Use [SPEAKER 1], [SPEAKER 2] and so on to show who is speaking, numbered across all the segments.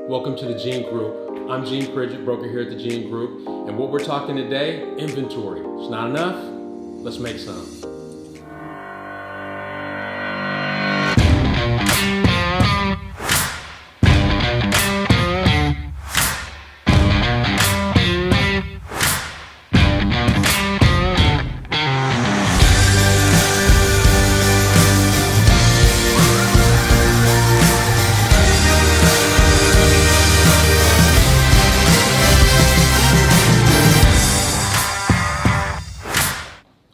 [SPEAKER 1] Welcome to the Gene Group. I'm Gene Pridgett, broker here at the Gene Group, and what we're talking today, inventory. It's not enough? Let's make some.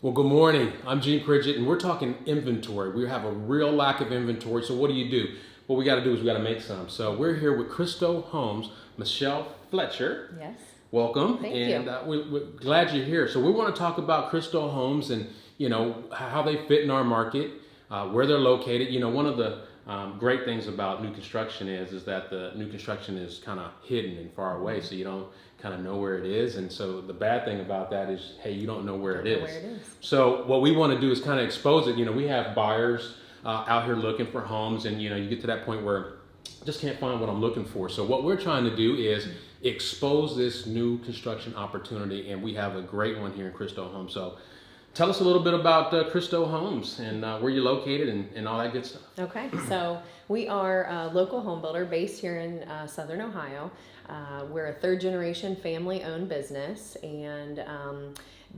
[SPEAKER 1] Well, good morning. I'm Gene Pridgett, and we're talking inventory. We have a real lack of inventory, so what do? What we got to do is we got to make some. So we're here with Cristo Homes, Michelle Fletcher.
[SPEAKER 2] Yes.
[SPEAKER 1] Welcome.
[SPEAKER 2] Thank
[SPEAKER 1] you.
[SPEAKER 2] And
[SPEAKER 1] we're glad you're here. So we want to talk about Cristo Homes and, how they fit in our market, where they're located. One of the great things about new construction is that the new construction is kind of hidden and far away, so you don't kind of know where it is. And so the bad thing about that is, hey, you don't know where it is. So what we want to do is kind of expose it. We have buyers out here looking for homes, and you get to that point where just can't find what I'm looking for. So what we're trying to do is expose this new construction opportunity, and we have a great one here in Cristo Homes. So tell us a little bit about Cristo Homes and where you're located and all that good stuff.
[SPEAKER 2] Okay, so we are a local home builder based here in Southern Ohio. We're a third generation family owned business, and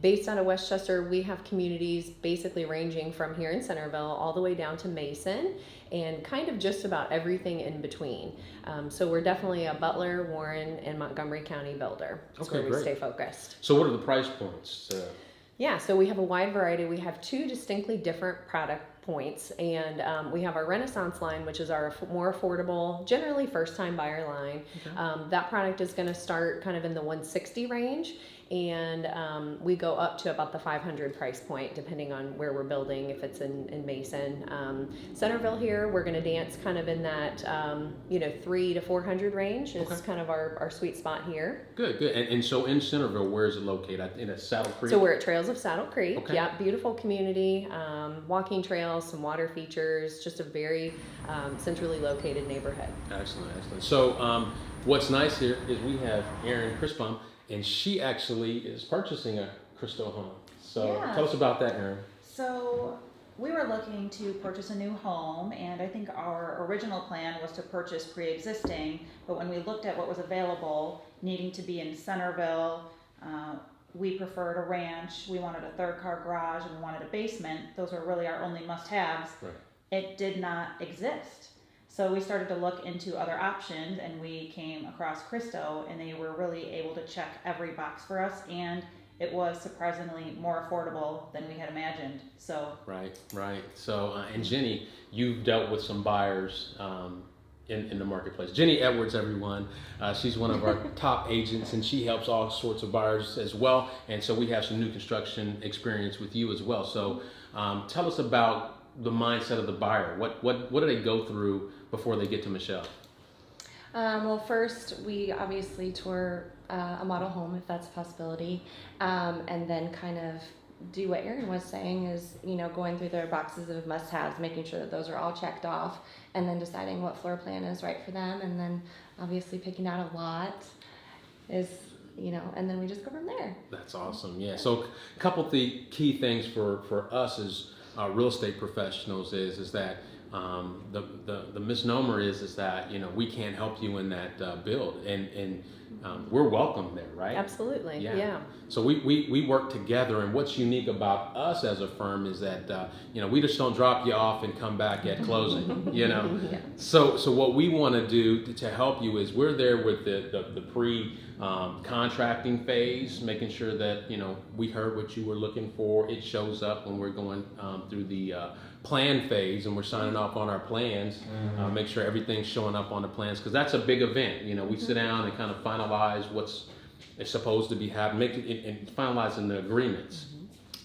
[SPEAKER 2] based out of Westchester, we have communities basically ranging from here in Centerville all the way down to Mason, and kind of just about everything in between. So we're definitely a Butler, Warren, and Montgomery County builder. That's where we stay focused.
[SPEAKER 1] So what are the price points?
[SPEAKER 2] Yeah, so we have a wide variety. We have two distinctly different product points, and we have our Renaissance line, which is our more affordable, generally first-time buyer line. Okay. That product is going to start kind of in the 160 range, and we go up to about the 500 price point, depending on where we're building, if it's in Mason. Centerville here, we're going to dance kind of in that 300 to 400 range is kind of our sweet spot here.
[SPEAKER 1] Good. And so in Centerville, where is it located? In a Saddle Creek?
[SPEAKER 2] So we're at Trails of Saddle Creek.
[SPEAKER 1] Okay.
[SPEAKER 2] Yeah, beautiful community, walking trails, some water features, just a very centrally located neighborhood.
[SPEAKER 1] Excellent. So what's nice here is we have Erin Crispum, and she actually is purchasing a Cristo home. So tell us about that, Erin.
[SPEAKER 3] So we were looking to purchase a new home, and I think our original plan was to purchase pre-existing, but when we looked at what was available, needing to be in Centerville, we preferred a ranch, we wanted a third car garage, and we wanted a basement. Those were really our only must-haves.
[SPEAKER 1] Right.
[SPEAKER 3] It did not exist. So we started to look into other options, and we came across Cristo, and they were really able to check every box for us, and it was surprisingly more affordable than we had imagined. So
[SPEAKER 1] Right. So and Jenny, you've dealt with some buyers in the marketplace. Jenny Edwards, everyone. She's one of our top agents, and she helps all sorts of buyers as well. And so we have some new construction experience with you as well. So tell us about the mindset of the buyer. What do they go through before they get to Michelle?
[SPEAKER 4] Well, first we obviously tour a model home, if that's a possibility, and then kind of do what Erin was saying is, going through their boxes of must-haves, making sure that those are all checked off, and then deciding what floor plan is right for them, and then obviously picking out a lot is, and then we just go from there.
[SPEAKER 1] That's awesome. Yeah. So a couple of the key things for us as real estate professionals is that the misnomer is that we can't help you in that build, and we're welcome there, right?
[SPEAKER 2] Absolutely. Yeah.
[SPEAKER 1] So we work together, and what's unique about us as a firm is that we just don't drop you off and come back at closing.
[SPEAKER 2] Yeah.
[SPEAKER 1] So what we want to do to help you is we're there with the pre contracting phase, making sure that we heard what you were looking for. It shows up when we're going through the plan phase, and we're signing off on our plans. Make sure everything's showing up on the plans, because that's a big event. We sit down and kind of finalize what's supposed to be happening, and finalizing the agreements.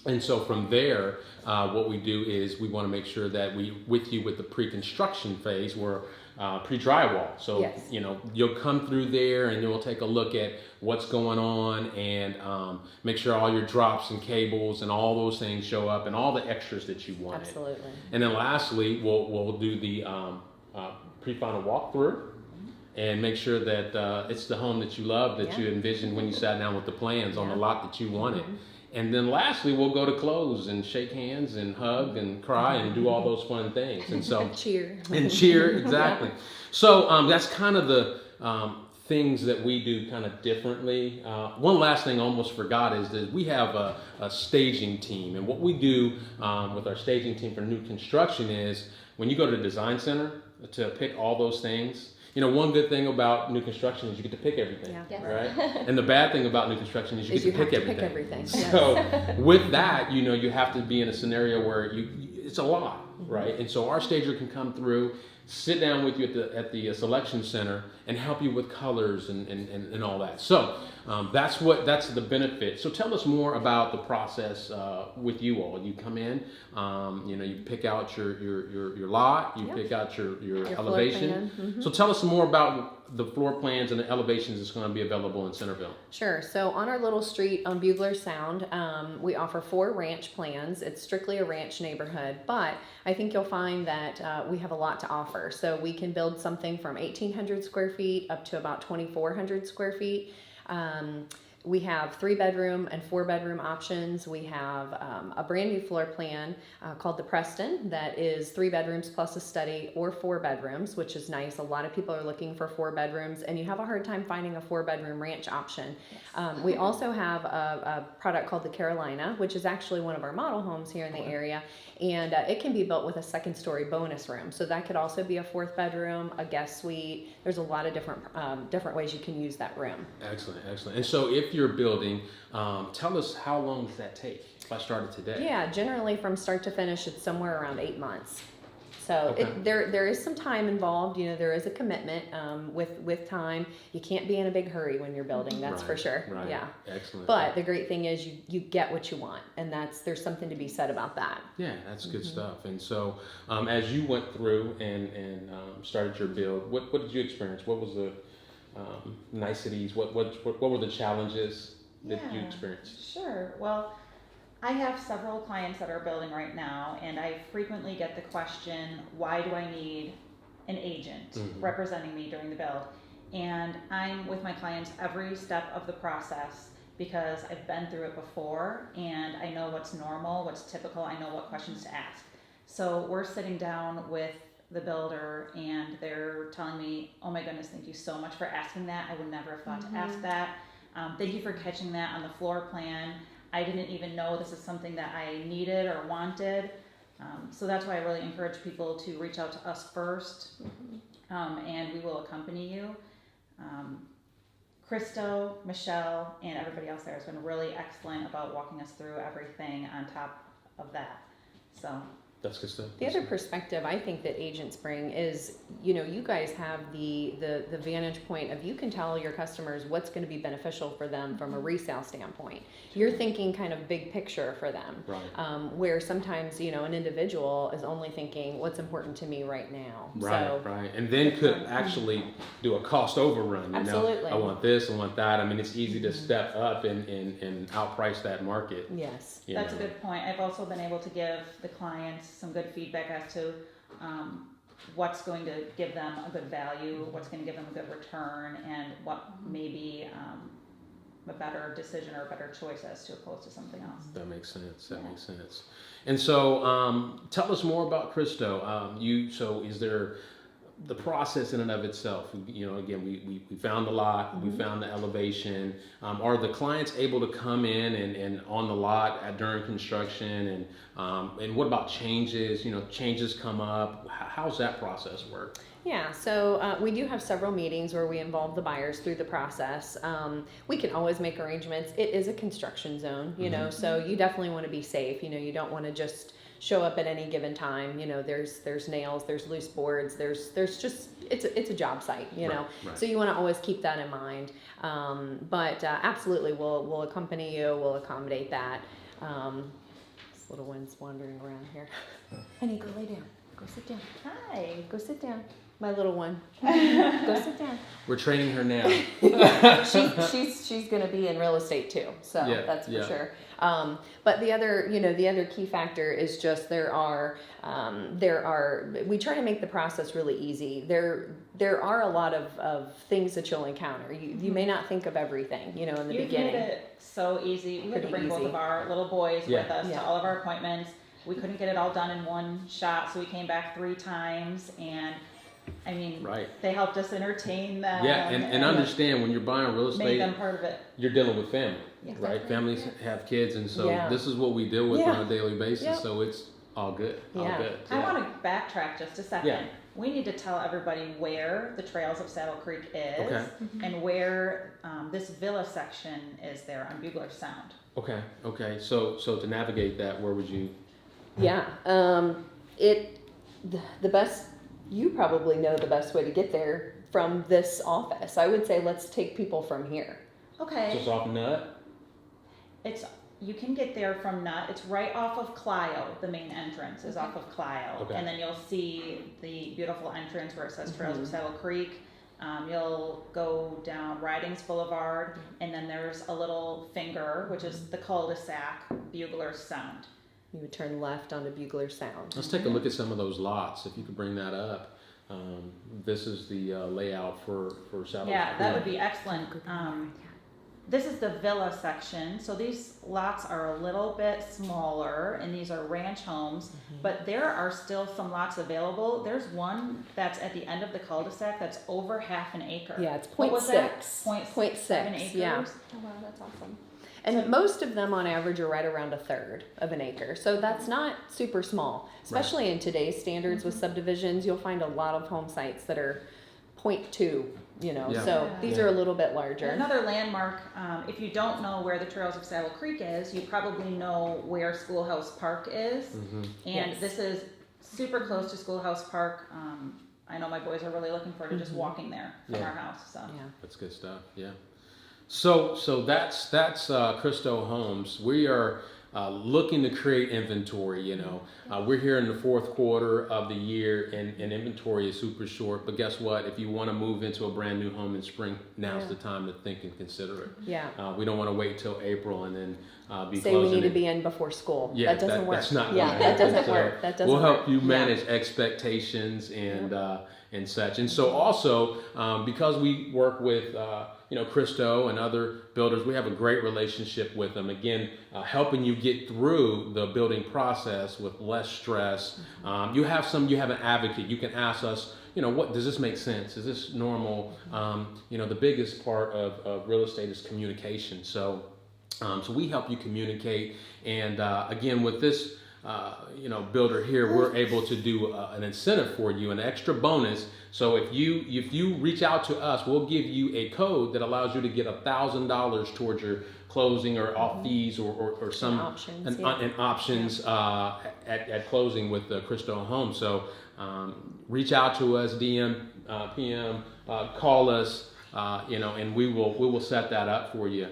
[SPEAKER 1] And so from there, what we do is we want to make sure that we with you with the pre-construction phase, we're pre-drywall. So,
[SPEAKER 2] yes.
[SPEAKER 1] You'll come through there, and then we'll take a look at what's going on, and make sure all your drops and cables and all those things show up, and all the extras that you wanted.
[SPEAKER 2] Absolutely.
[SPEAKER 1] And then lastly, we'll do the pre-final walkthrough. and make sure that it's the home that you love, that
[SPEAKER 2] Yeah.
[SPEAKER 1] you envisioned when you sat down with the plans on the
[SPEAKER 2] Yeah.
[SPEAKER 1] lot that you wanted. And then lastly, we'll go to close and shake hands and hug and cry and do all those fun things. And so
[SPEAKER 2] Cheer.
[SPEAKER 1] and cheer, exactly. So that's kind of the things that we do kind of differently. One last thing I almost forgot is that we have a staging team. And what we do with our staging team for new construction is when you go to the design center to pick all those things, you know, one good thing about new construction is you get to pick everything,
[SPEAKER 2] Yeah.
[SPEAKER 4] Yes.
[SPEAKER 1] right? And the bad thing about new construction is you
[SPEAKER 2] Is
[SPEAKER 1] get to
[SPEAKER 2] you
[SPEAKER 1] pick
[SPEAKER 2] have to
[SPEAKER 1] everything.
[SPEAKER 2] pick everything.
[SPEAKER 1] So with that, you know, you have to be in a scenario where it's a lot, right? And so our stager can come through, sit down with you at the selection center and help you with colors and all that. So that's the benefit. So tell us more about the process with you all. You come in, you know, you pick out your lot, you
[SPEAKER 2] Yep.
[SPEAKER 1] pick out your
[SPEAKER 2] Your floor
[SPEAKER 1] elevation.
[SPEAKER 2] plan.
[SPEAKER 1] So tell us more about the floor plans and the elevations that's going to be available in Centerville.
[SPEAKER 2] Sure. So on our little street on Bugler Sound, we offer 4 ranch plans. It's strictly a ranch neighborhood, but I think you'll find that we have a lot to offer. So we can build something from 1,800 square feet up to about 2,400 square feet. We have 3-bedroom and 4-bedroom options. We have a brand new floor plan called the Preston that is 3 bedrooms plus a study, or 4 bedrooms, which is nice. A lot of people are looking for 4 bedrooms, and you have a hard time finding a 4-bedroom ranch option. We also have a product called the Carolina, which is actually one of our model homes here in the area, and it can be built with a 2nd-story bonus room. So that could also be a 4th bedroom, a guest suite. There's a lot of different ways you can use that room.
[SPEAKER 1] Excellent, excellent. And so if you're building, tell us how long does that take if I started today?
[SPEAKER 2] Yeah, generally from start to finish, it's somewhere around 8 months. So
[SPEAKER 1] Okay.
[SPEAKER 2] there is some time involved. You know, there is a commitment with time. You can't be in a big hurry when you're building. That's for
[SPEAKER 1] Right,
[SPEAKER 2] sure.
[SPEAKER 1] Right.
[SPEAKER 2] Yeah.
[SPEAKER 1] Excellent.
[SPEAKER 2] But the great thing is you get what you want, and there's something to be said about that.
[SPEAKER 1] Yeah, that's good stuff. And so, as you went through and started your build, what did you experience? What was the niceties? What were the challenges that you
[SPEAKER 3] Yeah.
[SPEAKER 1] experienced?
[SPEAKER 3] Sure. Well, I have several clients that are building right now, and I frequently get the question, why do I need an agent
[SPEAKER 1] Mhm.
[SPEAKER 3] representing me during the build? And I'm with my clients every step of the process because I've been through it before, and I know what's normal, what's typical, I know what questions to ask. So we're sitting down with the builder, and they're telling me, oh my goodness, thank you so much for asking that. I would never have thought to ask that. Thank you for catching that on the floor plan. I didn't even know this is something that I needed or wanted. So that's why I really encourage people to reach out to us first, and we will accompany you. Cristo, Michelle, and everybody else there has been really excellent about walking us through everything on top of that. So
[SPEAKER 1] That's good stuff.
[SPEAKER 2] The other perspective I think that agents bring is, you know, you guys have the vantage point of you can tell your customers what's going to be beneficial for them from a resale standpoint. You're thinking kind of big picture for them.
[SPEAKER 1] Right.
[SPEAKER 2] Where sometimes, you know, an individual is only thinking what's important to me right now.
[SPEAKER 1] Right,
[SPEAKER 2] So,
[SPEAKER 1] right. And then could actually do a cost overrun. You
[SPEAKER 2] Absolutely.
[SPEAKER 1] know, I want this, I want that. I mean, it's easy to step up and outprice that market.
[SPEAKER 2] yes.
[SPEAKER 1] you
[SPEAKER 3] that's a
[SPEAKER 1] know.
[SPEAKER 3] good point. I've also been able to give the clients some good feedback as to what's going to give them a good value, what's going to give them a good return, and what may be a better decision or a better choice as to opposed to something else.
[SPEAKER 1] That makes sense. That
[SPEAKER 3] Yeah.
[SPEAKER 1] makes sense. And so, tell us more about Cristo. So is there the process in and of itself? You know, again, we found the lot, we found the elevation. Are the clients able to come in and on the lot during construction? And what about changes? You know, changes come up. How's that process work?
[SPEAKER 2] Yeah, so we do have several meetings where we involve the buyers through the process. We can always make arrangements. It is a construction zone, you know, so you definitely want to be safe. You know, you don't want to just show up at any given time. You know, there's nails, there's loose boards, there's just it's a job site, you know.
[SPEAKER 1] Right.
[SPEAKER 2] So you want to always keep that in mind. But absolutely, we'll accompany you. We'll accommodate that. This little one's wandering around here. Honey, go lay down. Go sit down.
[SPEAKER 3] Hi.
[SPEAKER 2] Go sit down. My little one. Go sit down.
[SPEAKER 1] We're training her now.
[SPEAKER 2] She's going to be in real estate too, so
[SPEAKER 1] Yeah,
[SPEAKER 2] that's for
[SPEAKER 1] yeah.
[SPEAKER 2] sure. But the other key factor is just there are we try to make the process really easy. There are a lot of things that you'll encounter. You may not think of everything, in the
[SPEAKER 3] You've
[SPEAKER 2] beginning.
[SPEAKER 3] made it so easy. We had to
[SPEAKER 2] Pretty
[SPEAKER 3] bring both
[SPEAKER 2] easy.
[SPEAKER 3] of our little boys
[SPEAKER 1] Yeah.
[SPEAKER 3] with us
[SPEAKER 2] Yeah.
[SPEAKER 3] to all of our appointments. We couldn't get it all done in one shot, so we came back 3 times, and I mean,
[SPEAKER 1] Right.
[SPEAKER 3] they helped us entertain them.
[SPEAKER 1] Yeah, and understand when you're buying real
[SPEAKER 3] made them
[SPEAKER 1] estate,
[SPEAKER 3] part of it.
[SPEAKER 1] you're dealing with family,
[SPEAKER 2] Yeah.
[SPEAKER 1] right? Families have kids, and so
[SPEAKER 2] Yeah.
[SPEAKER 1] this is what we deal with
[SPEAKER 2] Yeah.
[SPEAKER 1] on a daily basis.
[SPEAKER 2] Yep.
[SPEAKER 1] So it's all good. All
[SPEAKER 2] Yeah.
[SPEAKER 1] good.
[SPEAKER 3] I want to backtrack just a second.
[SPEAKER 1] Yeah.
[SPEAKER 3] We need to tell everybody where the Trails of Saddle Creek is
[SPEAKER 1] Okay.
[SPEAKER 3] and where this villa section is there on Bugler Sound.
[SPEAKER 1] Okay. Okay. So to navigate that, where would you?
[SPEAKER 2] Yeah. The best, you probably know the best way to get there from this office. I would say let's take people from here.
[SPEAKER 3] Okay.
[SPEAKER 1] Just off Nut.
[SPEAKER 3] You can get there from Nut. It's right off of Clio. The main entrance is off of Clio.
[SPEAKER 1] Okay.
[SPEAKER 3] And then you'll see the beautiful entrance where it says Trails of
[SPEAKER 2] Mhm.
[SPEAKER 3] Saddle Creek. You'll go down Ridings Boulevard, and then there's a little finger, which is the cul-de-sac, Bugler Sound.
[SPEAKER 2] You would turn left onto Bugler Sound.
[SPEAKER 1] Let's take a look at some of those lots. If you could bring that up. This is the layout for Saddle
[SPEAKER 3] Yeah, that would
[SPEAKER 1] Creek.
[SPEAKER 3] be excellent. This is the villa section, so these lots are a little bit smaller, and these are ranch homes, but there are still some lots available. There's one that's at the end of the cul-de-sac that's over half an acre.
[SPEAKER 2] Yeah, it's
[SPEAKER 3] What was that?
[SPEAKER 2] 0.6.
[SPEAKER 3] 0.7
[SPEAKER 2] 0.6,
[SPEAKER 3] acres?
[SPEAKER 2] yeah.
[SPEAKER 4] Oh wow, that's awesome.
[SPEAKER 2] And most of them on average are right around a third of an acre. So that's not super small. Especially in today's standards with subdivisions, you'll find a lot of home sites that are 0.2,
[SPEAKER 1] Yeah.
[SPEAKER 2] so
[SPEAKER 4] Yeah.
[SPEAKER 2] these
[SPEAKER 1] Yeah.
[SPEAKER 2] are a little bit larger.
[SPEAKER 3] Another landmark, if you don't know where the Trails of Saddle Creek is, you probably know where Schoolhouse Park is.
[SPEAKER 1] Mhm.
[SPEAKER 3] And
[SPEAKER 2] Yes.
[SPEAKER 3] this is super close to Schoolhouse Park. I know my boys are really looking forward to just walking there from
[SPEAKER 1] Yeah.
[SPEAKER 3] our house, so.
[SPEAKER 2] Yeah.
[SPEAKER 1] That's good stuff. Yeah. So that's Cristo Homes. We are looking to create inventory. We're here in the fourth quarter of the year, and inventory is super short. But guess what? If you want to move into a brand new home in spring, now's
[SPEAKER 2] Yeah.
[SPEAKER 1] the time to think and consider it.
[SPEAKER 2] Yeah.
[SPEAKER 1] We don't want to wait till April and then be
[SPEAKER 2] Say we
[SPEAKER 1] closing
[SPEAKER 2] need to
[SPEAKER 1] it.
[SPEAKER 2] be in before school.
[SPEAKER 1] Yeah,
[SPEAKER 2] that doesn't work.
[SPEAKER 1] That's not
[SPEAKER 2] yeah,
[SPEAKER 1] gonna
[SPEAKER 2] that
[SPEAKER 1] happen.
[SPEAKER 2] doesn't
[SPEAKER 1] So
[SPEAKER 2] work. That doesn't
[SPEAKER 1] we'll help
[SPEAKER 2] work.
[SPEAKER 1] you
[SPEAKER 2] Yeah.
[SPEAKER 1] manage expectations and such. And so also because we work with Cristo and other builders, we have a great relationship with them. Again, helping you get through the building process with less stress. You have an advocate. You can ask us, what does this make sense? Is this normal? The biggest part of real estate is communication. So we help you communicate. And again, with this builder here, we're able to do an incentive for you, an extra bonus. So if you reach out to us, we'll give you a code that allows you to get $1,000 towards your closing or off fees or some
[SPEAKER 2] Options,
[SPEAKER 1] options at closing with the Cristo Homes. So reach out to us, DM, PM, call us, and we will set that up for you.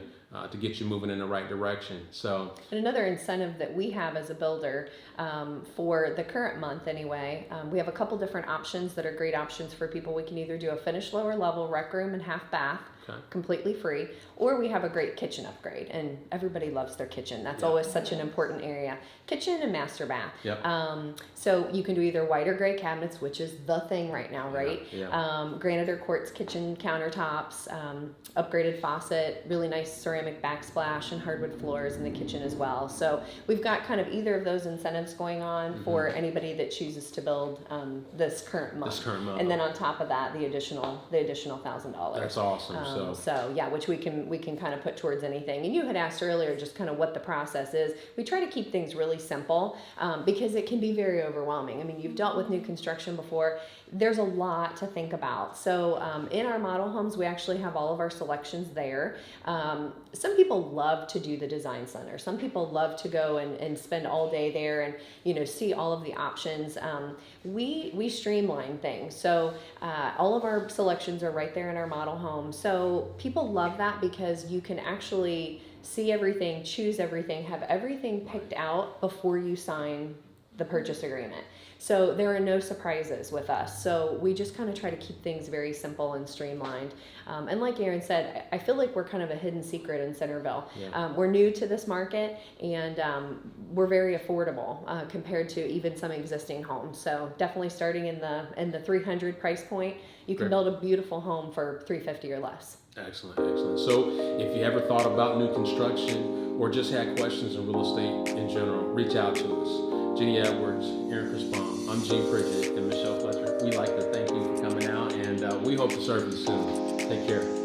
[SPEAKER 1] To get you moving in the right direction. So,
[SPEAKER 2] And another incentive that we have as a builder for the current month anyway, we have a couple different options that are great options for people. We can either do a finished lower level rec room and half bath,
[SPEAKER 1] okay.
[SPEAKER 2] completely free, or we have a great kitchen upgrade, and everybody loves their kitchen. That's always such an important area. Kitchen and master bath.
[SPEAKER 1] Yep.
[SPEAKER 2] So you can do either white or gray cabinets, which is the thing right now, right?
[SPEAKER 1] Yeah.
[SPEAKER 2] Granite or quartz kitchen countertops, upgraded faucet, really nice ceramic backsplash, and hardwood floors in the kitchen as well. So we've got kind of either of those incentives going on for anybody that chooses to build this current month. And then on top of that, the additional $1,000.
[SPEAKER 1] That's awesome.
[SPEAKER 2] So yeah, which we can kind of put towards anything. And you had asked earlier just kind of what the process is. We try to keep things really simple because it can be very overwhelming. I mean, you've dealt with new construction before. There's a lot to think about. So in our model homes, we actually have all of our selections there. Some people love to do the design center. Some people love to go and spend all day there and see all of the options. We streamline things. So all of our selections are right there in our model home. So people love that because you can actually see everything, choose everything, have everything picked out before you sign the purchase agreement. So there are no surprises with us. So we just kind of try to keep things very simple and streamlined. And like Aaron said, I feel like we're kind of a hidden secret in Centerville.
[SPEAKER 1] Yeah.
[SPEAKER 2] We're new to this market, and we're very affordable compared to even some existing homes. So definitely starting in the 300 price point, you can
[SPEAKER 1] Great.
[SPEAKER 2] build a beautiful home for $350 or less.
[SPEAKER 1] Excellent, excellent. So if you ever thought about new construction or just had questions in real estate in general, reach out to us. Jenny Edwards, Aaron Crispon, I'm Gene Pridgett, and Michelle Fletcher. We'd like to thank you for coming out, and we hope to serve you soon. Take care.